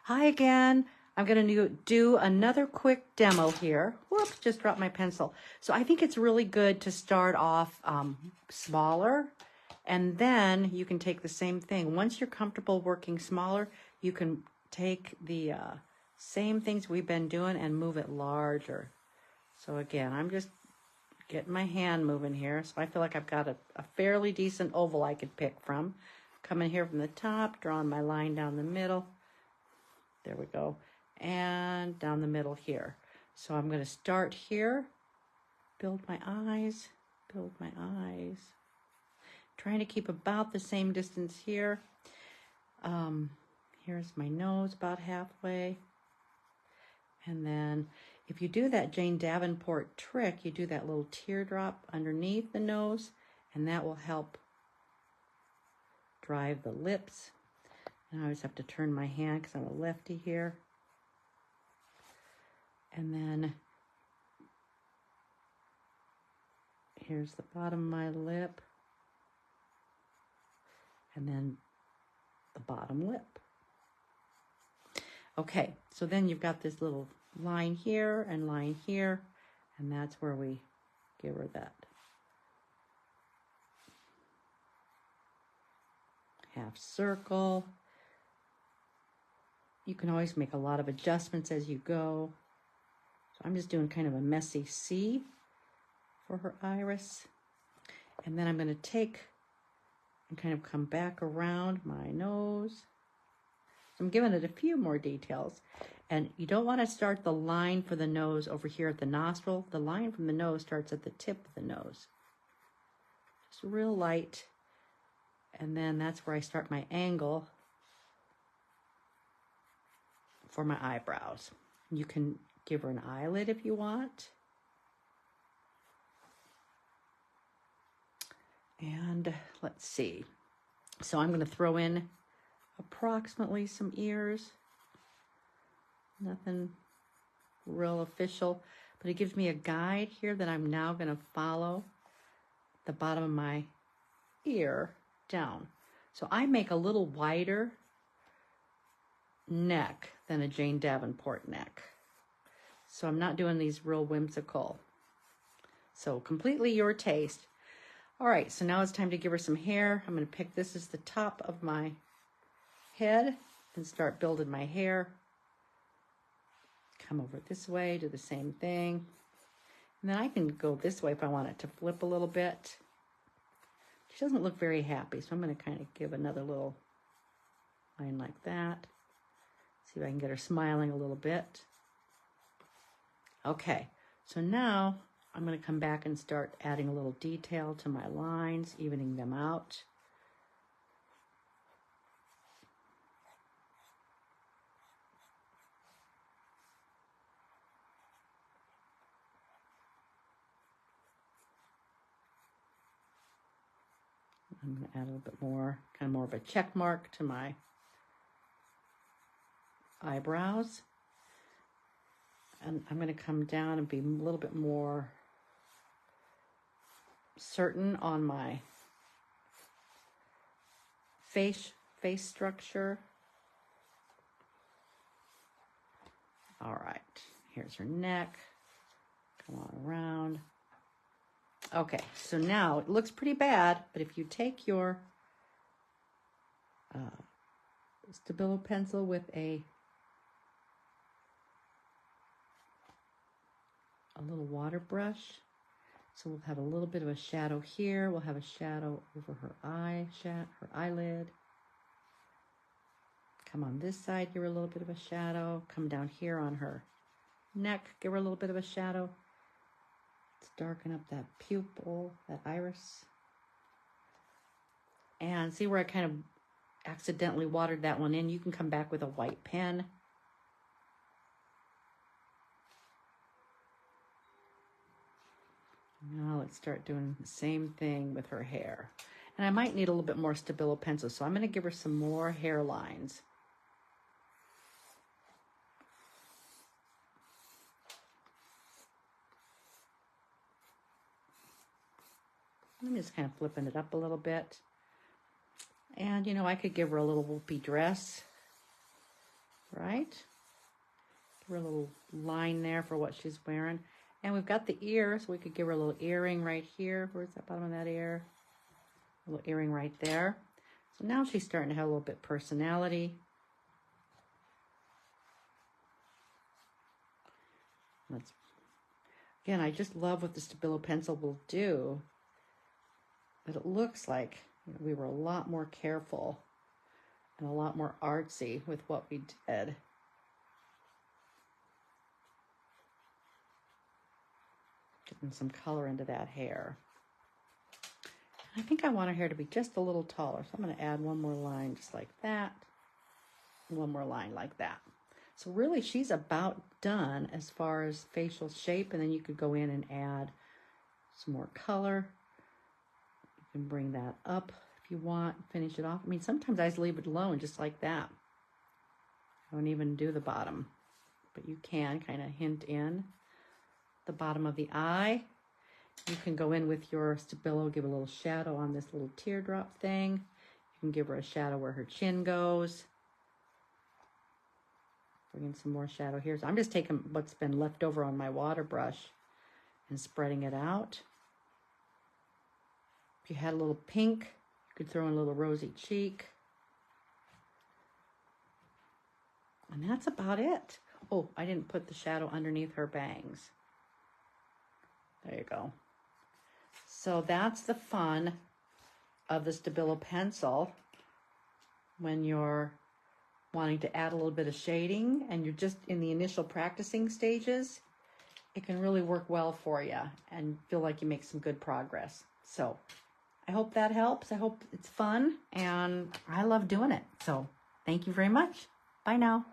Hi again. I'm going to do another quick demo here. Whoops, just dropped my pencil. So I think it's really good to start off smaller, and then you can take the same thing. Once you're comfortable working smaller, you can take the same things we've been doing and move it larger. So again, I'm just getting my hand moving here. So I feel like I've got a fairly decent oval I could pick from. Coming here from the top, drawing my line down the middle. There we go. And down the middle here. So I'm going to start here, build my eyes, trying to keep about the same distance here. Here's my nose about halfway. And then if you do that Jane Davenport trick, you do that little teardrop underneath the nose, and that will help drive the lips. And I always have to turn my hand because I'm a lefty here. And then here's the bottom of my lip. And then the bottom lip. Okay, so then you've got this little line here and line here, and that's where we give her that half circle. You can always make a lot of adjustments as you go. So I'm just doing kind of a messy C for her iris. And then I'm going to take and kind of come back around my nose. So I'm giving it a few more details. And you don't want to start the line for the nose over here at the nostril. The line from the nose starts at the tip of the nose. Just real light. And then that's where I start my angle for my eyebrows. You can give her an eyelid if you want. And let's see. So I'm going to throw in approximately some ears. Nothing real official, but it gives me a guide here that I'm now going to follow the bottom of my ear down. So I make a little wider neck than a Jane Davenport neck. So I'm not doing these real whimsical. So completely your taste. All right, so now it's time to give her some hair. I'm going to pick this as the top of my head and start building my hair. Come over this way, do the same thing. And then I can go this way if I want it to flip a little bit. She doesn't look very happy, so I'm going to kind of give another little line like that. See if I can get her smiling a little bit. Okay, so now I'm going to come back and start adding a little detail to my lines, evening them out. I'm going to add a little bit more, kind of more of a check mark to my eyebrows. And I'm going to come down and be a little bit more certain on my face structure. All right, here's her neck. Come on around. Okay, so now it looks pretty bad, but if you take your Stabilo pencil with a little water brush, so we'll have a little bit of a shadow here. We'll have a shadow over her eye, her eyelid. Come on this side, give her a little bit of a shadow. Come down here on her neck, give her a little bit of a shadow. Let's darken up that pupil, that iris. And see where I kind of accidentally watered that one in? You can come back with a white pen. Now let's start doing the same thing with her hair. And I might need a little bit more Stabilo pencil, so I'm going to give her some more hair lines. I'm just kind of flipping it up a little bit. And, you know, I could give her a little whoopee dress. right? Give her a little line there for what she's wearing. And we've got the ear, so we could give her a little earring right here. Where's that bottom of that ear? A little earring right there. So now she's starting to have a little bit of personality. Again, I just love what the Stabilo pencil will do. But it looks like we were a lot more careful and a lot more artsy with what we did. Getting some color into that hair. I think I want her hair to be just a little taller, so I'm going to add one more line just like that, and one more line like that. So really, she's about done as far as facial shape, and then you could go in and add some more color. You can bring that up if you want, finish it off. I mean, sometimes I just leave it alone just like that. I don't even do the bottom, but you can kind of hint in the bottom of the eye. You can go in with your Stabilo, give a little shadow on this little teardrop thing. You can give her a shadow where her chin goes. Bring in some more shadow here. So I'm just taking what's been left over on my water brush and spreading it out. If you had a little pink, you could throw in a little rosy cheek. And that's about it. Oh, I didn't put the shadow underneath her bangs. There you go. So that's the fun of the Stabilo pencil when you're wanting to add a little bit of shading and you're just in the initial practicing stages. It can really work well for you and feel like you make some good progress. So I hope that helps. I hope it's fun, and I love doing it. So thank you very much. Bye now.